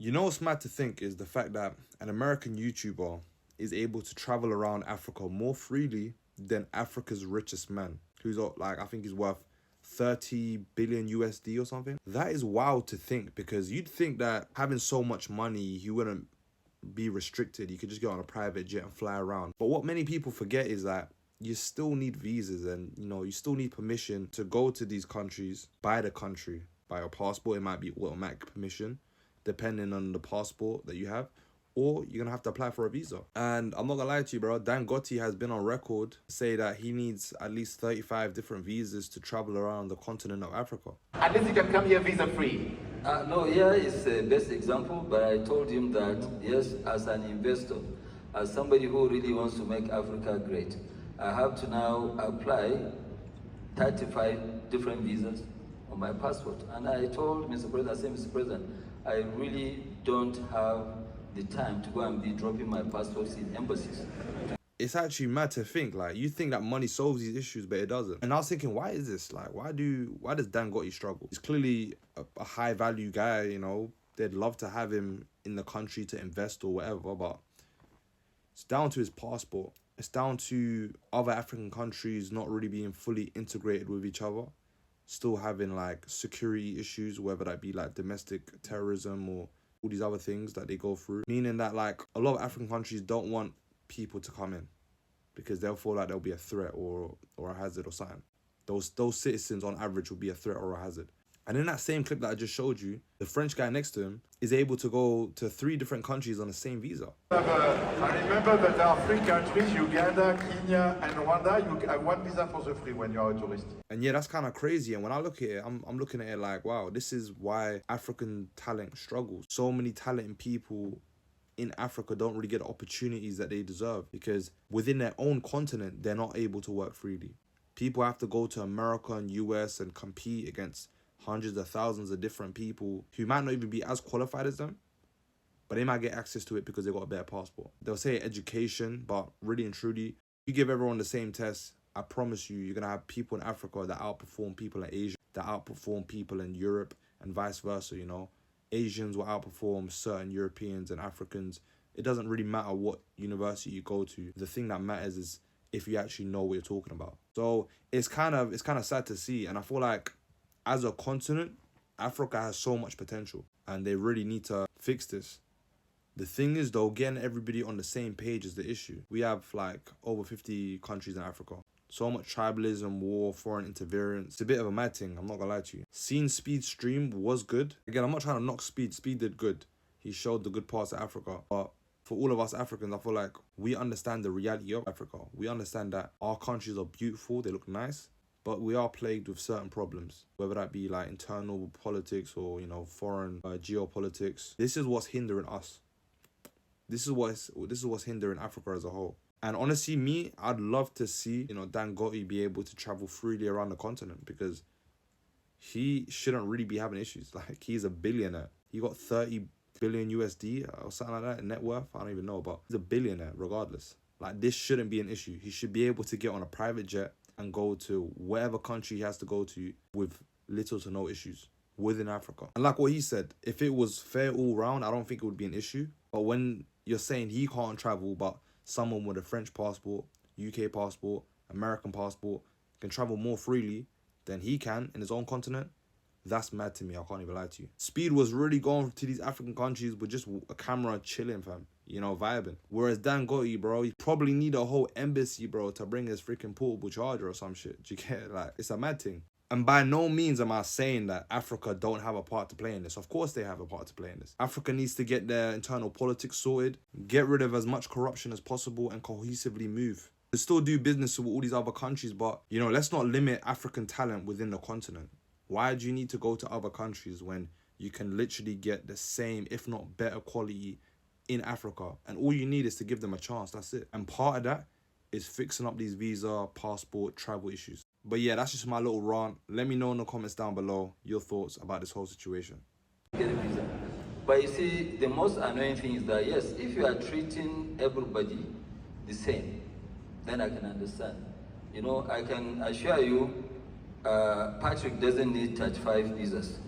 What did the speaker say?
You know what's mad to think is the fact that an American YouTuber is able to travel around Africa more freely than Africa's richest man, who's like, I think he's worth 30 billion USD or something. That is wild to think, because you'd think that having so much money, he wouldn't be restricted. You could just get on a private jet and fly around. But what many people forget is that you still need visas, and you still need permission to go to these countries by the country. By your passport, it might be automatic permission, depending on the passport that you have, or you're gonna have to apply for a visa. And I'm not gonna lie to you, bro, Dangote has been on record to say that he needs at least 35 different visas to travel around the continent of Africa. At least you can come here visa free. No, here is the best example, but I told him that, yes, as an investor, as somebody who really wants to make Africa great, I have to now apply 35 different visas on my passport. And I told Mr. President, I said, Mr. President, I really don't have the time to go and be dropping my passports in embassies. It's actually mad to think, like, you think that money solves these issues, but it doesn't. And I was thinking, why is this? Like, why does Dangote struggle? He's clearly a high value guy, they'd love to have him in the country to invest or whatever, but it's down to his passport. It's down to other African countries not really being fully integrated with each other, still having like security issues, whether that be like domestic terrorism or all these other things that they go through, meaning that like a lot of African countries don't want people to come in because they'll feel like there'll be a threat or a hazard or something. Those citizens on average will be a threat or a hazard. And in that same clip that I just showed you, the French guy next to him is able to go to 3 different countries on the same visa. I remember that there are 3 countries, Uganda, Kenya, and Rwanda. You have 1 visa for the free when you are a tourist. And yeah, that's kind of crazy. And when I look at it, I'm looking at it like, wow, this is why African talent struggles. So many talented people in Africa don't really get the opportunities that they deserve because within their own continent, they're not able to work freely. People have to go to America and US and compete against hundreds of thousands of different people who might not even be as qualified as them, but they might get access to it because they got a better passport. They'll say education, but really and truly, you give everyone the same test, I promise you, you're going to have people in Africa that outperform people in Asia, that outperform people in Europe, and vice versa, Asians will outperform certain Europeans and Africans. It doesn't really matter what university you go to. The thing that matters is if you actually know what you're talking about. So it's kind of sad to see, and I feel like as a continent, Africa has so much potential and they really need to fix this. The thing is though, getting everybody on the same page is the issue. We have like over 50 countries in Africa. So much tribalism, war, foreign interference. It's a bit of a mad thing, I'm not gonna lie to you. Seeing Speed's stream was good. Again, I'm not trying to knock Speed. Speed did good. He showed the good parts of Africa. But for all of us Africans, I feel like we understand the reality of Africa. We understand that our countries are beautiful, they look nice, but we are plagued with certain problems, whether that be like internal politics or, foreign geopolitics. This is what's hindering us. This is what's hindering Africa as a whole. And honestly, I'd love to see, Dangote be able to travel freely around the continent because he shouldn't really be having issues. Like, he's a billionaire. He got 30 billion USD or something like that in net worth. I don't even know, but he's a billionaire regardless. Like, this shouldn't be an issue. He should be able to get on a private jet and go to whatever country he has to go to with little to no issues within Africa. And like what he said, if it was fair all round, I don't think it would be an issue. But when you're saying he can't travel, but someone with a French passport, UK passport, American passport can travel more freely than he can in his own continent, that's mad to me. I can't even lie to you. Speed was really going to these African countries with just a camera chilling, fam. Vibing. Whereas Dangote, bro, he probably need a whole embassy, bro, to bring his freaking portable charger or some shit. Do you get it? Like, it's a mad thing. And by no means am I saying that Africa don't have a part to play in this. Of course they have a part to play in this. Africa needs to get their internal politics sorted, get rid of as much corruption as possible, and cohesively move. To still do business with all these other countries, but, let's not limit African talent within the continent. Why do you need to go to other countries when you can literally get the same, if not better quality in Africa? And all you need is to give them a chance, that's it. And part of that is fixing up these visa, passport, travel issues. But yeah, that's just my little rant. Let me know in the comments down below your thoughts about this whole situation. Get a visa. But you see, the most annoying thing is that, yes, if you are treating everybody the same, then I can understand. I can assure you, Patrick doesn't need 35 visas.